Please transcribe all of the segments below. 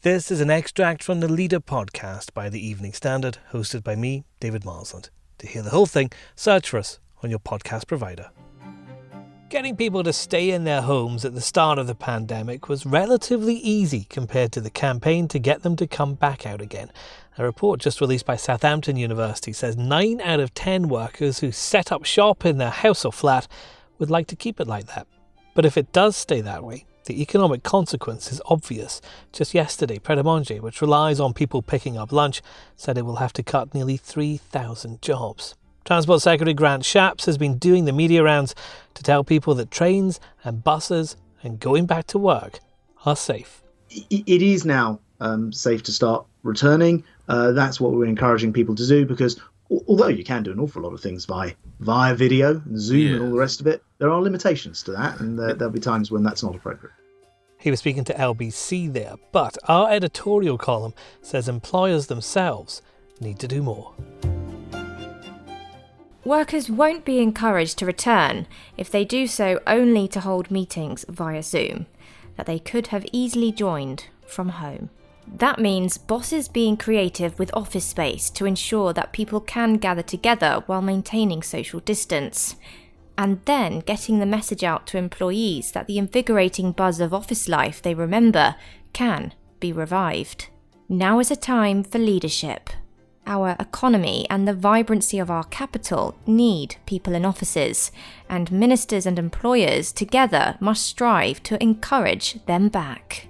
This is an extract from the Leader podcast by the Evening Standard, hosted by me, David Marsland. To hear the whole thing, search for us on your podcast provider. Getting people to stay in their homes at the start of the pandemic was relatively easy compared to the campaign to get them to come back out again. A report just released by Southampton University says 9 out of 10 workers who set up shop in their house or flat would like to keep it like that. But if it does stay that way, the economic consequence is obvious. Just yesterday, Pret a Manger, which relies on people picking up lunch, said it will have to cut nearly 3,000 jobs. Transport Secretary Grant Shapps has been doing the media rounds to tell people that trains and buses and going back to work are safe. It is now safe to start returning. That's what we're encouraging people to do, because although you can do an awful lot of things via video and Zoom and all the rest of it, there are limitations to that, and there'll be times when that's not appropriate. He was speaking to LBC there, but our editorial column says employers themselves need to do more. Workers won't be encouraged to return if they do so only to hold meetings via Zoom that they could have easily joined from home. That means bosses being creative with office space to ensure that people can gather together while maintaining social distance, and then getting the message out to employees that the invigorating buzz of office life they remember can be revived. Now is a time for leadership. Our economy and the vibrancy of our capital need people in offices, and ministers and employers together must strive to encourage them back.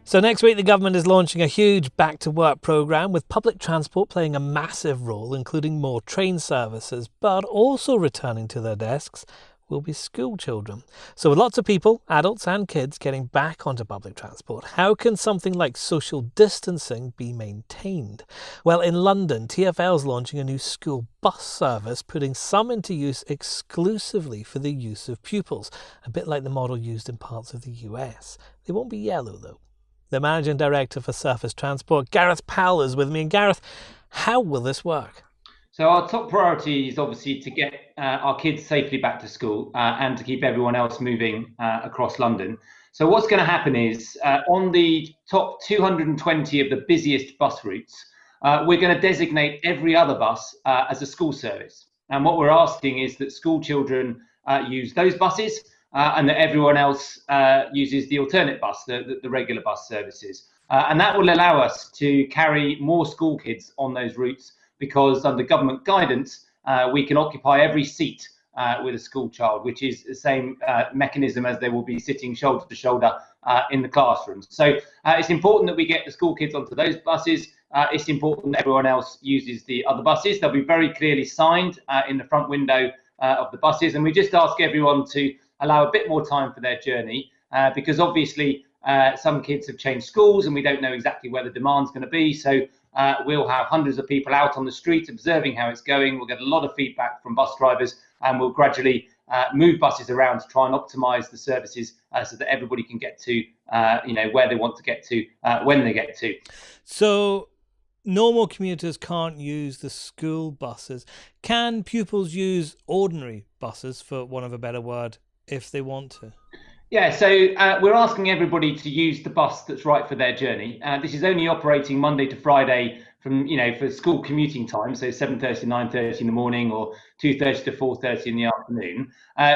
So next week, the government is launching a huge back-to-work programme, with public transport playing a massive role, including more train services, but also returning to their desks will be school children. So with lots of people, adults and kids, getting back onto public transport, how can something like social distancing be maintained? Well, in London, TFL is launching a new school bus service, putting some into use exclusively for the use of pupils, a bit like the model used in parts of the US. They won't be yellow, though. The Managing Director for Surface Transport, Gareth Powell, is with me. And Gareth, how will this work? So our top priority is obviously to get our kids safely back to school and to keep everyone else moving across London. So what's going to happen is on the top 220 of the busiest bus routes, we're going to designate every other bus as a school service. And what we're asking is that school children use those buses, and that everyone else uses the alternate bus, the regular bus services. And that will allow us to carry more school kids on those routes, because under government guidance, we can occupy every seat with a school child, which is the same mechanism as they will be sitting shoulder to shoulder in the classrooms. So it's important that we get the school kids onto those buses. It's important that everyone else uses the other buses. They'll be very clearly signed in the front window of the buses. And we just ask everyone to allow a bit more time for their journey, because obviously some kids have changed schools and we don't know exactly where the demand's going to be. So we'll have hundreds of people out on the street observing how it's going. We'll get a lot of feedback from bus drivers, and we'll gradually move buses around to try and optimise the services so that everybody can get to where they want to get to when they get to. So normal commuters can't use the school buses. Can pupils use ordinary buses, for want of a better word, if they want to? Yeah, so we're asking everybody to use the bus that's right for their journey. This is only operating Monday to Friday for school commuting time, so 7:30 to 9:30 in the morning or 2:30 to 4:30 in the afternoon.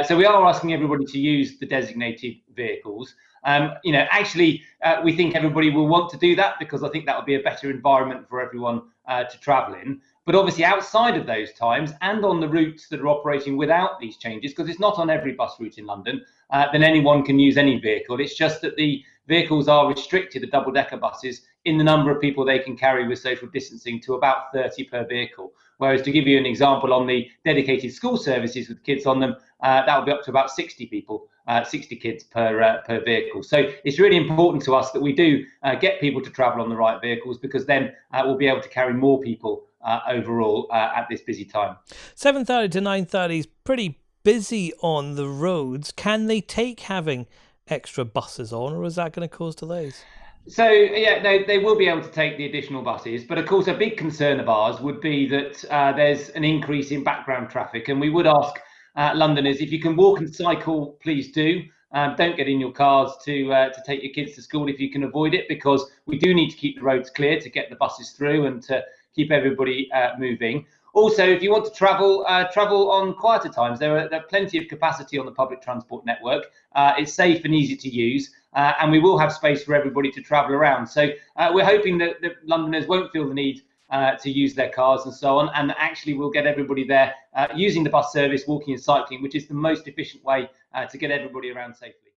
So we are asking everybody to use the designated vehicles. We think everybody will want to do that, because I think that will be a better environment for everyone to travel in. But obviously outside of those times, and on the routes that are operating without these changes, because it's not on every bus route in London, then anyone can use any vehicle. It's just that the vehicles are restricted, the double-decker buses, in the number of people they can carry with social distancing to about 30 per vehicle. Whereas, to give you an example, on the dedicated school services with kids on them, that will be up to about 60 people, 60 kids per vehicle. So it's really important to us that we do get people to travel on the right vehicles, because then we'll be able to carry more people overall at this busy time. 7:30 to 9:30 is pretty busy on the roads. Can they take having extra buses on, or is that going to cause delays? So, they will be able to take the additional buses. But of course, a big concern of ours would be that there's an increase in background traffic. And we would ask Londoners, if you can walk and cycle, please do. don't get in your cars to take your kids to school if you can avoid it, because we do need to keep the roads clear to get the buses through and to keep everybody moving. Also, if you want to travel, travel on quieter times. There are plenty of capacity on the public transport network. It's safe and easy to use, and we will have space for everybody to travel around. So we're hoping that Londoners won't feel the need to use their cars and so on, and actually we'll get everybody there using the bus service, walking and cycling, which is the most efficient way to get everybody around safely.